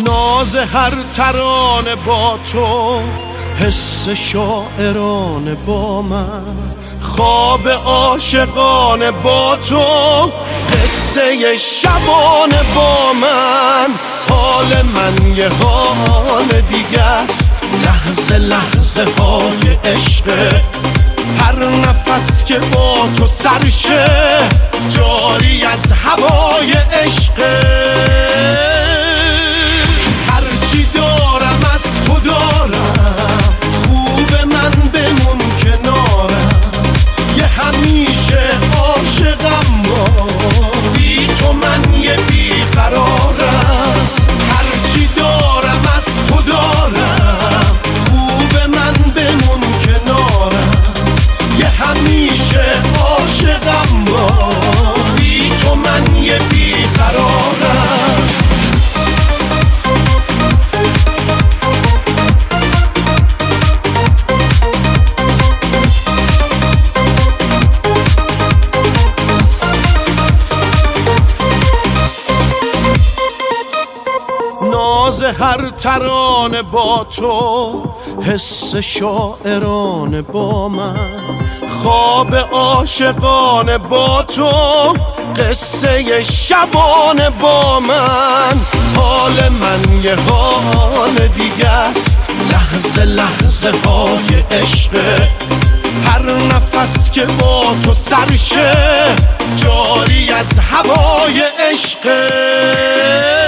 ناز هر ترانه با تو، حس شاعرانه با من، خواب عاشقانه با تو، قصه شبانه با من. حال من یه حال دیگه است، لحظه لحظه های عشقه، هر نفس که با تو سرشه جاری از هوای عشقه. هرچی دارم از تو دارم، خوب من بمون کنارم، یه همیشه عاشقم با، بی تو من یه بیقرارم. هرچی دارم از تو دارم، خوب من بمون کنارم، یه همیشه عاشقم با، بی تو من یه بیقرارم. ناز هر ترانه با تو، حس شاعرانه با من، خواب عاشقانه با تو، قصه شبانه با من. حال من یه حال دیگه است، لحظه لحظه های عشقه، هر نفس که با تو سرشه جاری از هوای عشقه.